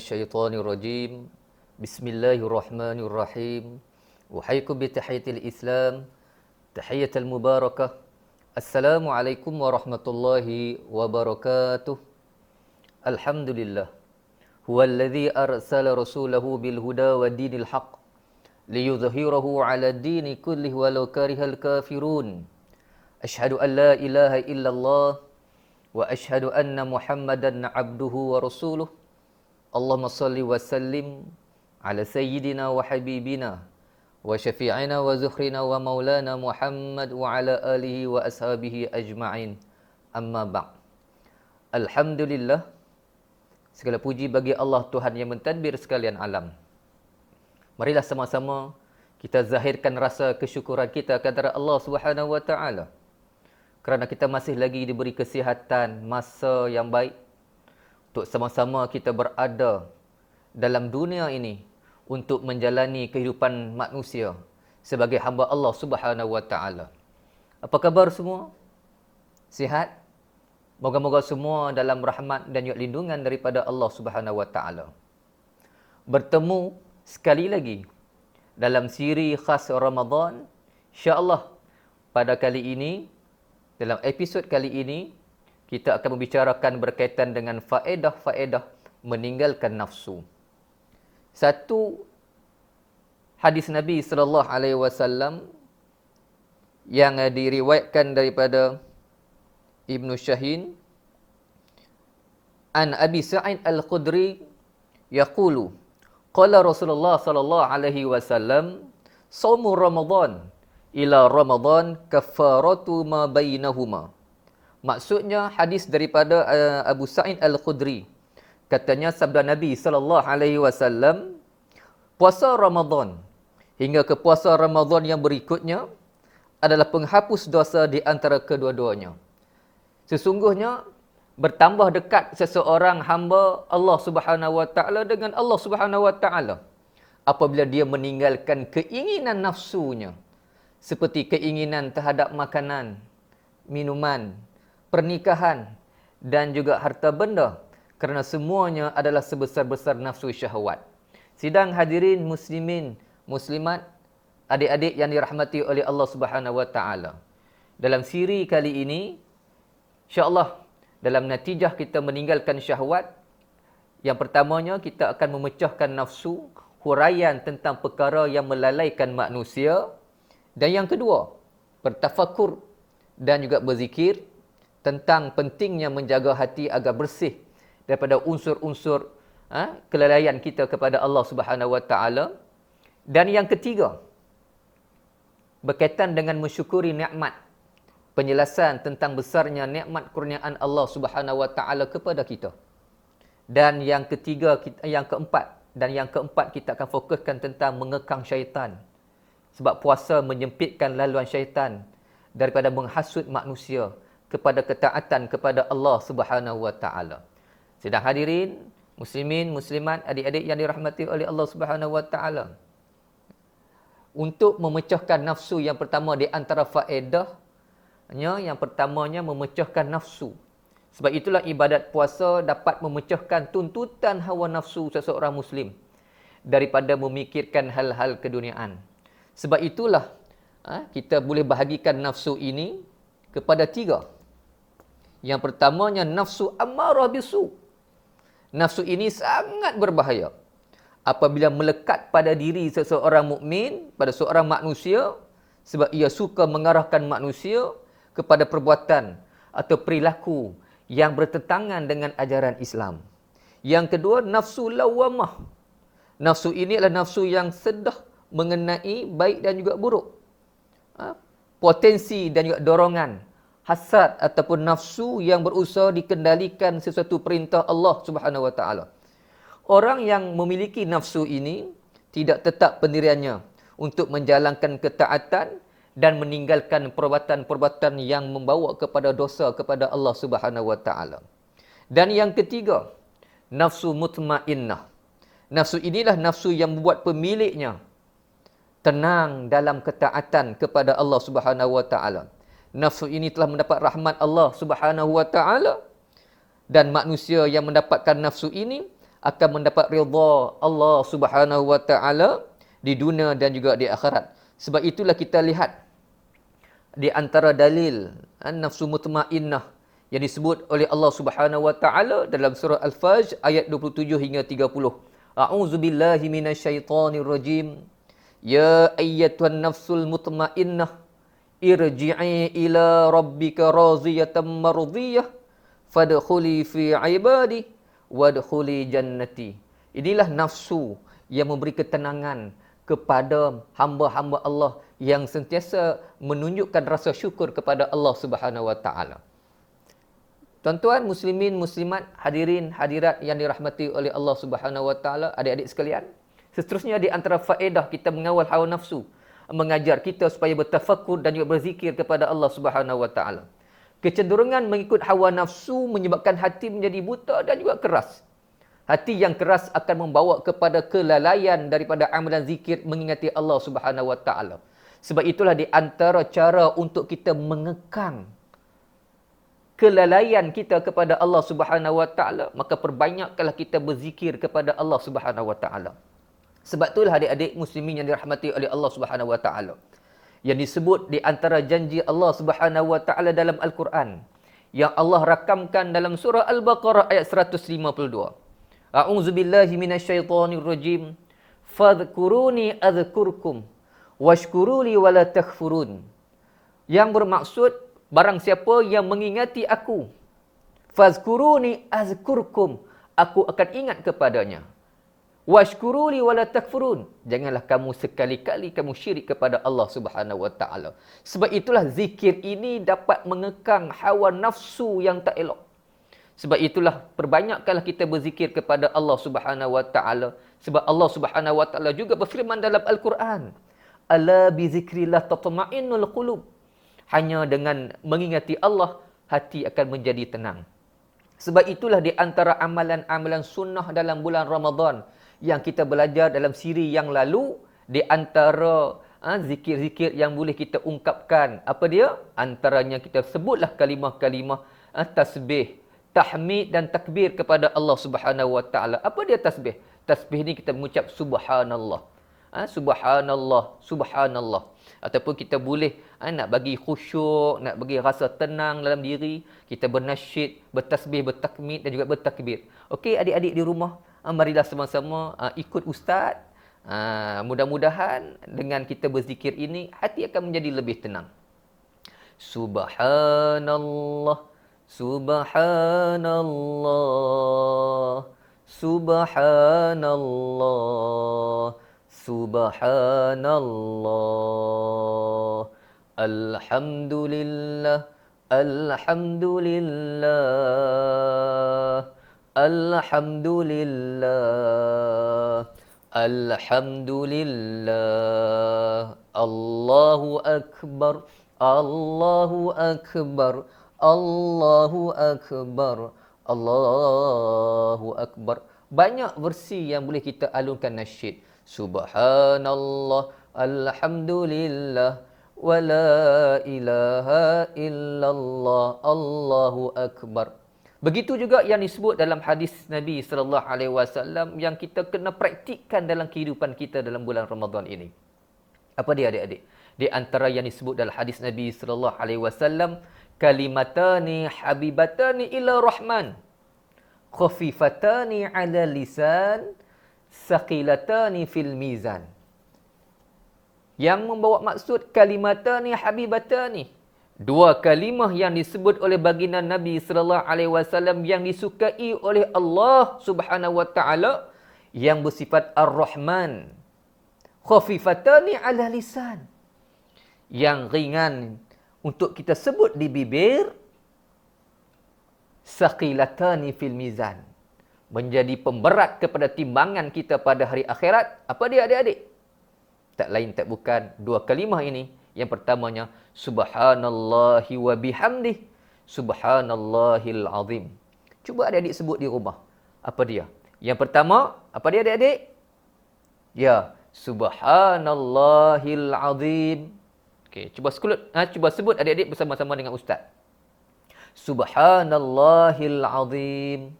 minasyaitonir rajim. Bismillahirrahmanirrahim. Uhayyikum bi tahiyatil Islam, tahiyatul mubarakah. Assalamualaikum warahmatullahi wabarakatuh. Alhamdulillah. Huwallazi arsala rasulahu bil huda wa dinil haqq liyudhhirahu 'ala ad-dini kullihi walau karihal kafirun. Asyhadu an la ilaha illallah wa asyhadu anna Muhammadan 'abduhu wa rasuluh. Allahumma salli wa sallim ala sayyidina wa habibina wa syafi'ina wa zuhrina wa maulana Muhammad wa ala alihi wa ashabihi ajma'in. Amma ba'. Alhamdulillah, segala puji bagi Allah Tuhan yang mentadbir sekalian alam. Marilah sama-sama kita zahirkan rasa kesyukuran kita kepada Allah Subhanahu wa taala, kerana kita masih lagi diberi kesihatan, masa yang baik untuk sama-sama kita berada dalam dunia ini untuk menjalani kehidupan manusia sebagai hamba Allah Subhanahu wa taala. Apa khabar semua? Sihat? Moga-moga semua dalam rahmat dan juga lindungan daripada Allah Subhanahu wa taala. Bertemu sekali lagi dalam siri khas Ramadan, insya-Allah pada kali ini, dalam episod kali ini, kita akan membicarakan berkaitan dengan faedah-faedah meninggalkan nafsu. Satu hadis Nabi sallallahu alaihi wasallam yang diriwayatkan daripada Ibnu Syahin an Abi Sa'id Al-Khudri yaqulu qala Rasulullah sallallahu alaihi wasallam shaumu Ramadan ila Ramadan kafaratu ma bainahuma. Maksudnya hadis daripada Abu Sa'id Al-Khudri. Katanya sabda Nabi sallallahu alaihi wasallam, puasa Ramadan hingga ke puasa Ramadan yang berikutnya adalah penghapus dosa di antara kedua-duanya. Sesungguhnya bertambah dekat seseorang hamba Allah Subhanahu wa taala dengan Allah Subhanahu wa taala apabila dia meninggalkan keinginan nafsunya, seperti keinginan terhadap makanan, minuman, pernikahan dan juga harta benda, kerana semuanya adalah sebesar-besar nafsu syahwat. Sidang hadirin muslimin, muslimat, adik-adik yang dirahmati oleh Allah Subhanahu wa taala. Dalam siri kali ini, insya-Allah dalam natijah kita meninggalkan syahwat, yang pertamanya kita akan memecahkan nafsu, huraian tentang perkara yang melalaikan manusia. Dan yang kedua, bertafakur dan juga berzikir tentang pentingnya menjaga hati agar bersih daripada unsur-unsur kelalaian kita kepada Allah Subhanahu wa taala. Dan yang ketiga, berkaitan dengan mensyukuri nikmat, penjelasan tentang besarnya nikmat kurniaan Allah Subhanahu wa taala kepada kita. Dan yang ketiga, yang keempat kita akan fokuskan tentang mengekang syaitan. Sebab puasa menyempitkan laluan syaitan daripada menghasut manusia kepada ketaatan kepada Allah Subhanahu wa taala. Sedang hadirin, muslimin, muslimat, adik-adik yang dirahmati oleh Allah Subhanahu wa taala. Untuk memecahkan nafsu, yang pertama di antara faedahnya, yang pertamanya memecahkan nafsu. Sebab itulah ibadat puasa dapat memecahkan tuntutan hawa nafsu seseorang muslim daripada memikirkan hal-hal keduniaan. Sebab itulah kita boleh bahagikan nafsu ini kepada tiga. Yang pertamanya nafsu ammarah bisu. Nafsu ini sangat berbahaya. Apabila melekat pada diri seseorang mukmin, pada seorang manusia, sebab ia suka mengarahkan manusia kepada perbuatan atau perilaku yang bertentangan dengan ajaran Islam. Yang kedua, nafsu lawamah. Nafsu ini adalah nafsu yang sedah mengenai baik dan juga buruk. Potensi dan juga dorongan, hasad ataupun nafsu yang berusaha dikendalikan sesuatu perintah Allah Subhanahu wa taala. Orang yang memiliki nafsu ini tidak tetap pendiriannya untuk menjalankan ketaatan dan meninggalkan perbuatan-perbuatan yang membawa kepada dosa kepada Allah Subhanahu wa taala. Dan yang ketiga, nafsu mutmainnah. Nafsu inilah nafsu yang membuat pemiliknya tenang dalam ketaatan kepada Allah Subhanahu wa taala. Nafsu ini telah mendapat rahmat Allah Subhanahu wa taala, dan manusia yang mendapatkan nafsu ini akan mendapat redha Allah Subhanahu wa taala di dunia dan juga di akhirat. Sebab itulah kita lihat di antara dalil an-nafsu mutmainnah yang disebut oleh Allah Subhanahu wa taala dalam surah Al-Fajr ayat 27 hingga 30. A'udzubillahi minasyaitonir rajim. Ya ayyatuhan nafsul mutmainnah irji'i ila rabbika radiyatan mardiyah fadkhuli fi ibadi wadkhuli jannati. Inilah nafsu yang memberi ketenangan kepada hamba-hamba Allah yang sentiasa menunjukkan rasa syukur kepada Allah Subhanahu wa taala. Tuan-tuan muslimin muslimat, hadirin hadirat yang dirahmati oleh Allah Subhanahu wa taala, adik-adik sekalian, seterusnya di antara faedah kita mengawal hawa nafsu, mengajar kita supaya bertafakur dan juga berzikir kepada Allah Subhanahu wa taala. Kecenderungan mengikut hawa nafsu menyebabkan hati menjadi buta dan juga keras. Hati yang keras akan membawa kepada kelalaian daripada amalan zikir mengingati Allah Subhanahu wa taala. Sebab itulah di antara cara untuk kita mengekang kelalaian kita kepada Allah Subhanahu wa taala, maka perbanyakkanlah kita berzikir kepada Allah Subhanahu wa taala. Sebab itulah adik-adik muslimin yang dirahmati oleh Allah Subhanahu wa taala, yang disebut di antara janji Allah Subhanahu wa taala dalam Al-Quran yang Allah rakamkan dalam surah Al-Baqarah ayat 152. A'udzubillahi minasyaitonir rajim. Fadhkuruni adzkurkum washkuruli wala takfurun. Yang bermaksud barang siapa yang mengingati aku, fadhkuruni adzkurkum, aku akan ingat kepadanya. Washkuruli wala takfurun, janganlah kamu sekali-kali kamu syirik kepada Allah Subhanahu wa taala. Sebab itulah zikir ini dapat mengekang hawa nafsu yang tak elok. Sebab itulah perbanyakkanlah kita berzikir kepada Allah Subhanahu wa taala. Sebab Allah Subhanahu wa taala juga berfirman dalam Al-Quran, ala bi zikrillah tatma'innul qulub. Hanya dengan mengingati Allah, hati akan menjadi tenang. Sebab itulah di antara amalan-amalan sunnah dalam bulan Ramadan yang kita belajar dalam siri yang lalu, di antara zikir-zikir yang boleh kita ungkapkan. Apa dia? Antaranya kita sebutlah kalimah-kalimah tasbih, tahmid dan takbir kepada Allah Subhanahu wa taala. Apa dia tasbih? Tasbih ni kita mengucap subhanallah. Subhanallah, subhanallah. Ataupun kita boleh nak bagi khusyuk, nak bagi rasa tenang dalam diri, kita bernasyid, bertasbih, bertakmid dan juga bertakbir. Okey adik-adik di rumah, marilah sama-sama ikut ustaz. Mudah-mudahan dengan kita berzikir ini, hati akan menjadi lebih tenang. Subhanallah, subhanallah, subhanallah, subhanallah, alhamdulillah, alhamdulillah, alhamdulillah, alhamdulillah, Allahu akbar, Allahu akbar, Allahu akbar, Allahu akbar. Banyak versi yang boleh kita alunkan nasyid. Subhanallah, alhamdulillah, wa la ilaha illallah, Allahu akbar. Begitu juga yang disebut dalam hadis Nabi sallallahu alaihi wasallam yang kita kena praktikkan dalam kehidupan kita dalam bulan Ramadan ini. Apa dia adik-adik? Di antara yang disebut dalam hadis Nabi sallallahu alaihi wasallam, kalimatani habibatani ila rahman, khafifatani ala lisan, saqilatani fil mizan. Yang membawa maksud kalimatani habibatani, dua kalimah yang disebut oleh baginda Nabi sallallahu alaihi wasallam yang disukai oleh Allah Subhanahu wa taala, yang bersifat Ar-Rahman. Khafifatani ala lisan, yang ringan untuk kita sebut di bibir. Saqilatani fil mizan, menjadi pemberat kepada timbangan kita pada hari akhirat. Apa dia adik-adik? Tak lain tak bukan dua kalimah ini. Yang pertamanya subhanallahi wa bihamdih, subhanallahil azim. Cuba adik-adik sebut di rumah. Apa dia? Yang pertama, apa dia adik-adik? Ya, subhanallahil azim. Okey, cuba sebut adik-adik bersama-sama dengan ustaz. Subhanallahil azim.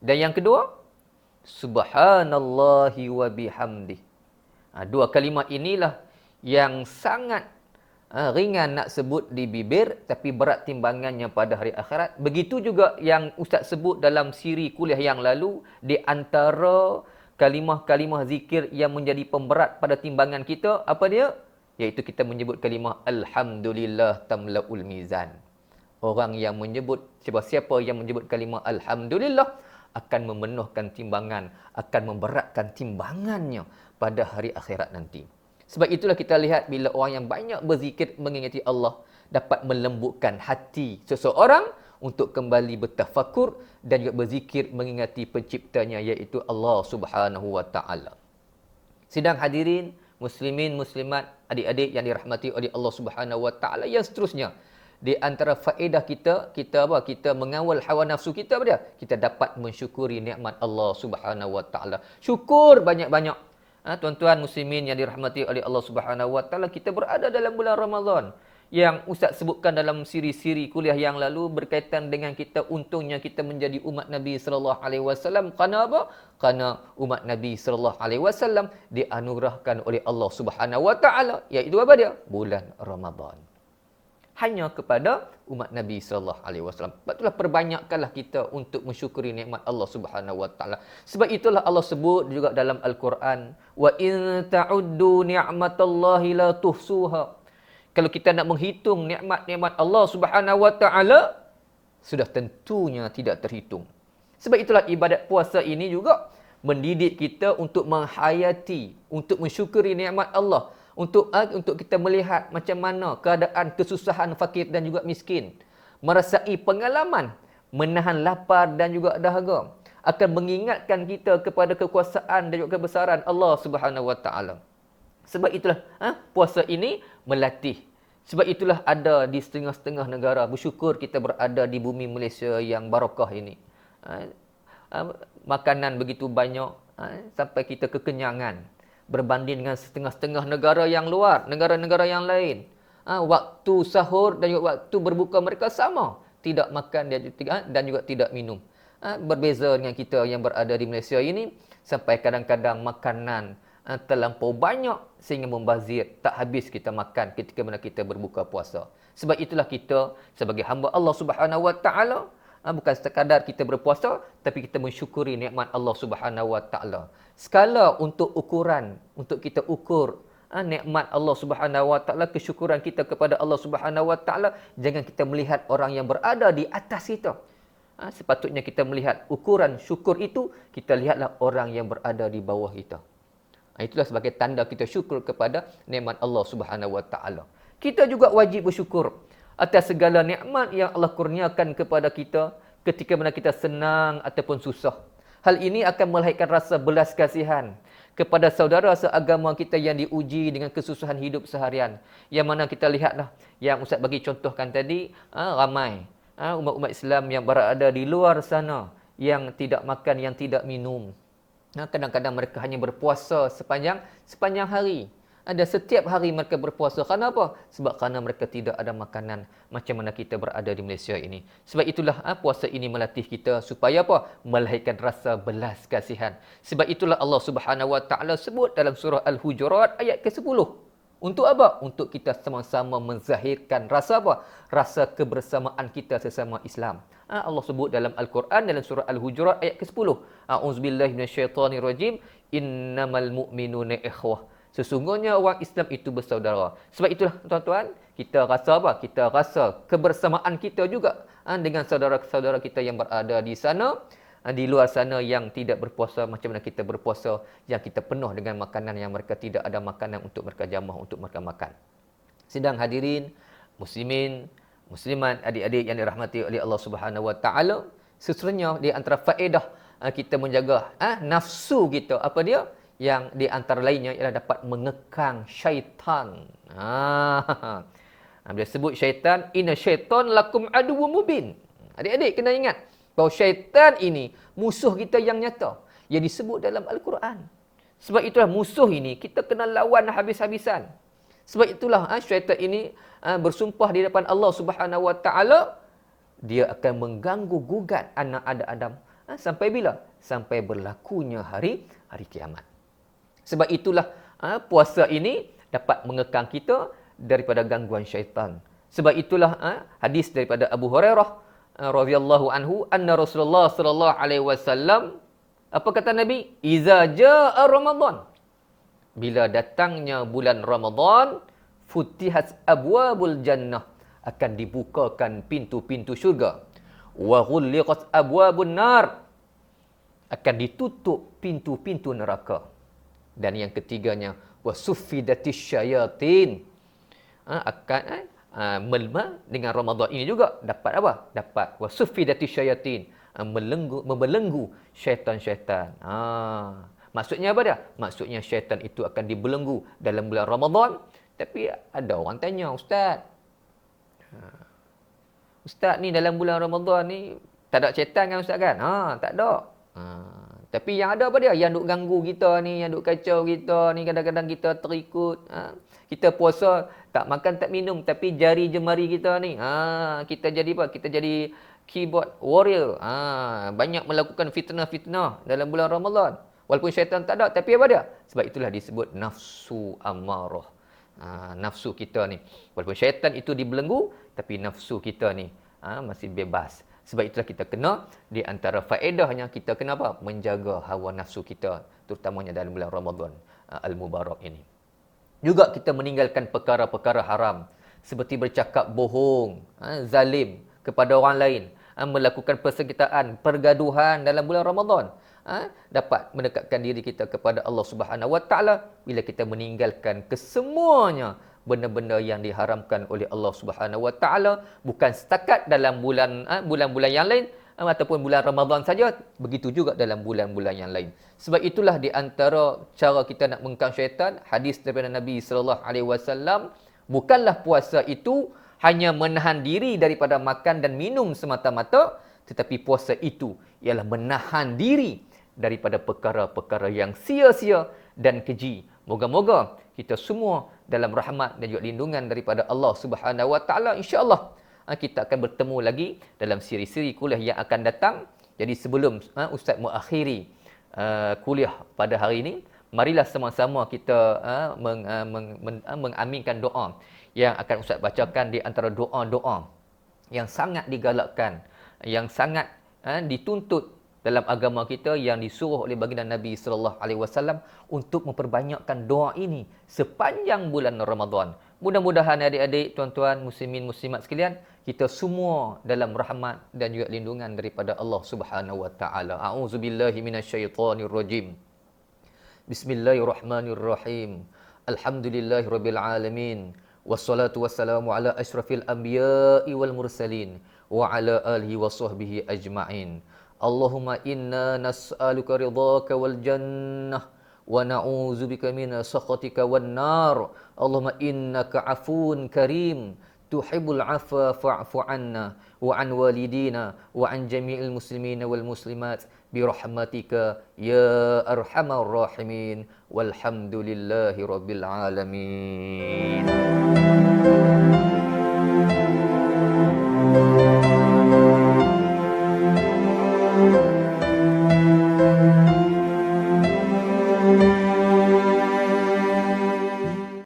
Dan yang kedua, Subhanallahi wa bihamdih. Dua kalimat inilah yang sangat ringan nak sebut di bibir tapi berat timbangannya pada hari akhirat. Begitu juga yang Ustaz sebut dalam siri kuliah yang lalu, di antara kalimah-kalimah zikir yang menjadi pemberat pada timbangan kita, apa dia? Iaitu kita menyebut kalimah Alhamdulillah tamla'ul mizan. Orang yang menyebut, siapa yang menyebut kalimah Alhamdulillah akan memenuhkan timbangan, akan memberatkan timbangannya pada hari akhirat nanti. Sebab itulah kita lihat bila orang yang banyak berzikir mengingati Allah dapat melembutkan hati seseorang untuk kembali bertafakur dan juga berzikir mengingati penciptanya iaitu Allah Subhanahu wa taala. Sidang hadirin, muslimin, muslimat, adik-adik yang dirahmati oleh Allah Subhanahu wa taala, yang seterusnya, di antara faedah kita mengawal hawa nafsu kita apa dia? Kita dapat mensyukuri nikmat Allah Subhanahu wa taala. Syukur banyak-banyak. Tuan-tuan muslimin yang dirahmati oleh Allah Subhanahu wa taala, kita berada dalam bulan Ramadan yang Ustaz sebutkan dalam siri-siri kuliah yang lalu berkaitan dengan kita untungnya kita menjadi umat Nabi sallallahu alaihi wasallam. Kerana apa? Kerana umat Nabi sallallahu alaihi wasallam dianugerahkan oleh Allah Subhanahu wa taala iaitu apa dia? Bulan Ramadan. Hanya kepada umat Nabi sallallahu alaihi wasallam. Sebab itulah perbanyakkanlah kita untuk mensyukuri nikmat Allah Subhanahu wa taala. Sebab itulah Allah sebut juga dalam Al-Quran, wa in ta'uddu ni'matallahi la tuhsuha. Kalau kita nak menghitung nikmat-nikmat Allah Subhanahu wa taala, sudah tentunya tidak terhitung. Sebab itulah ibadat puasa ini juga mendidik kita untuk menghayati, untuk mensyukuri nikmat Allah. Untuk kita melihat macam mana keadaan kesusahan fakir dan juga miskin. Merasai pengalaman menahan lapar dan juga dahaga. Akan mengingatkan kita kepada kekuasaan dan juga kebesaran Allah Subhanahu wa taala. Sebab itulah puasa ini melatih. Sebab itulah ada di setengah-setengah negara. Bersyukur kita berada di bumi Malaysia yang barakah ini. Makanan begitu banyak sampai kita kekenyangan. Berbanding dengan setengah-setengah negara yang luar, negara-negara yang lain. Waktu sahur dan juga waktu berbuka mereka sama. Tidak makan dan juga tidak minum. Berbeza dengan kita yang berada di Malaysia ini, sampai kadang-kadang makanan terlampau banyak sehingga membazir. Tak habis kita makan ketika mana kita berbuka puasa. Sebab itulah kita sebagai hamba Allah Subhanahu wa taala, bukan sekadar kita berpuasa, tapi kita mensyukuri nikmat Allah Subhanahu wa taala. Skala untuk ukuran, untuk kita ukur nikmat Allah Subhanahu wa taala, kesyukuran kita kepada Allah Subhanahu wa taala, jangan kita melihat orang yang berada di atas kita. Sepatutnya kita melihat ukuran syukur itu, kita lihatlah orang yang berada di bawah kita. Itulah sebagai tanda kita syukur kepada nikmat Allah Subhanahu wa taala. Kita juga wajib bersyukur atas segala nikmat yang Allah kurniakan kepada kita ketika mana kita senang ataupun susah. Hal ini akan melahirkan rasa belas kasihan kepada saudara seagama kita yang diuji dengan kesusahan hidup seharian. Yang mana kita lihatlah, yang Ustaz bagi contohkan tadi, ramai umat-umat Islam yang berada di luar sana yang tidak makan, yang tidak minum. Kadang-kadang mereka hanya berpuasa sepanjang hari. Dan setiap hari mereka berpuasa. Kerana apa? Sebab kerana mereka tidak ada makanan macam mana kita berada di Malaysia ini. Sebab itulah puasa ini melatih kita supaya apa? Melahirkan rasa belas kasihan. Sebab itulah Allah Subhanahu wa taala sebut dalam surah Al-Hujurat ayat ke-10. Untuk apa? Untuk kita sama-sama menzahirkan rasa apa? Rasa kebersamaan kita sesama Islam. Allah sebut dalam Al-Quran dalam surah Al-Hujurat ayat ke-10. A'udzubillahi minasyaitonirrajim. Innamal mu'minuna ikhwah. Sesungguhnya orang Islam itu bersaudara. Sebab itulah tuan-tuan, kita rasa apa? Kita rasa kebersamaan kita juga dengan saudara-saudara kita yang berada di sana, di luar sana yang tidak berpuasa macam mana kita berpuasa, yang kita penuh dengan makanan yang mereka tidak ada makanan untuk mereka jamah untuk mereka makan. Sidang hadirin, muslimin, muslimat, adik-adik yang dirahmati oleh Allah Subhanahu wa taala, seterusnya di antara faedah kita menjaga nafsu kita, apa dia? Yang di antara lainnya ialah dapat mengekang syaitan. Bila sebut syaitan, inna syaitan lakum aduwwum mubin. Adik-adik kena ingat bahawa syaitan ini musuh kita yang nyata, yang disebut dalam Al-Quran. Sebab itulah musuh ini kita kena lawan habis-habisan. Sebab itulah syaitan ini bersumpah di depan Allah Subhanahu wa taala, dia akan mengganggu gugat anak Adam. Sampai bila? sampai berlakunya hari kiamat. Sebab itulah puasa ini dapat mengekang kita daripada gangguan syaitan. Sebab itulah hadis daripada Abu Hurairah radhiyallahu anhu, anna Rasulullah sallallahu alaihi wasallam, apa kata Nabi? Iza jaa Ramadan. Bila datangnya bulan Ramadan, futihat abwabul jannah, akan dibukakan pintu-pintu syurga. Wa ghulliqat abwabun nar, akan ditutup pintu-pintu neraka. Dan yang ketiganya, wasuffidatis syayatin, akan dengan Ramadan ini juga dapat apa? Dapat wasuffidatis syayatin, membelenggu syaitan-syaitan. Maksudnya apa dia? Maksudnya syaitan itu akan dibelenggu dalam bulan Ramadan. Tapi ada orang tanya, Ustaz, Ustaz ni dalam bulan Ramadan ni tak ada syaitan kan Ustaz kan? Tak ada. Tapi yang ada apa dia? Yang duk ganggu kita ni, yang duk kacau kita ni, kadang-kadang kita terikut. Kita puasa, tak makan, tak minum, tapi jari jemari kita ni, kita jadi apa? Kita jadi keyboard warrior. Banyak melakukan fitnah-fitnah dalam bulan Ramadan. Walaupun syaitan tak ada, tapi apa dia? Sebab itulah disebut nafsu amarah. Nafsu kita ni. Walaupun syaitan itu dibelenggu, tapi nafsu kita ni masih bebas. Sebab itulah kita kena, di antara faedahnya kita kena apa? Menjaga hawa nafsu kita, terutamanya dalam bulan Ramadan Al-Mubarak ini. Juga kita meninggalkan perkara-perkara haram, seperti bercakap bohong, zalim kepada orang lain, melakukan persengketaan, pergaduhan dalam bulan Ramadan. Dapat mendekatkan diri kita kepada Allah Subhanahu Wa Taala bila kita meninggalkan kesemuanya benda-benda yang diharamkan oleh Allah Subhanahu Wa Taala, bukan setakat dalam bulan-bulan yang lain ataupun bulan Ramadan saja, begitu juga dalam bulan-bulan yang lain. Sebab itulah di antara cara kita nak mengekang syaitan, hadis daripada Nabi sallallahu alaihi wasallam, bukanlah puasa itu hanya menahan diri daripada makan dan minum semata-mata, tetapi puasa itu ialah menahan diri daripada perkara-perkara yang sia-sia dan keji. Moga-moga kita semua dalam rahmat dan juga lindungan daripada Allah Subhanahu Wa Taala, insya-Allah kita akan bertemu lagi dalam siri-siri kuliah yang akan datang. Jadi sebelum Ustaz mengakhiri kuliah pada hari ini, marilah sama-sama kita mengaminkan doa yang akan Ustaz bacakan. Di antara doa-doa yang sangat digalakkan, yang sangat dituntut dalam agama kita, yang disuruh oleh baginda Nabi sallallahu alaihi wasallam untuk memperbanyakkan doa ini sepanjang bulan Ramadan. Mudah-mudahan adik-adik, tuan-tuan, muslimin, muslimat sekalian, kita semua dalam rahmat dan juga lindungan daripada Allah Subhanahu Wa Taala. A'udzubillahi minasyaitonirrajim. Bismillahirrahmanirrahim. Alhamdulillahirabbil alamin. Wassalatu wassalamu ala asyrafil anbiya'i wal mursalin wa ala alihi wa sahbihi ajma'in. Allahumma inna nas'aluka ridhaka wal jannah wa na'udzubika min sakhatika wan nar. Allahumma innaka 'afuwun karim tuhibbul 'afwa fa'fu 'anna wa 'an walidina wa 'an jami'il muslimin wal muslimat bi rahmatika ya arhamar rahimin. Walhamdulillahi rabbil alamin.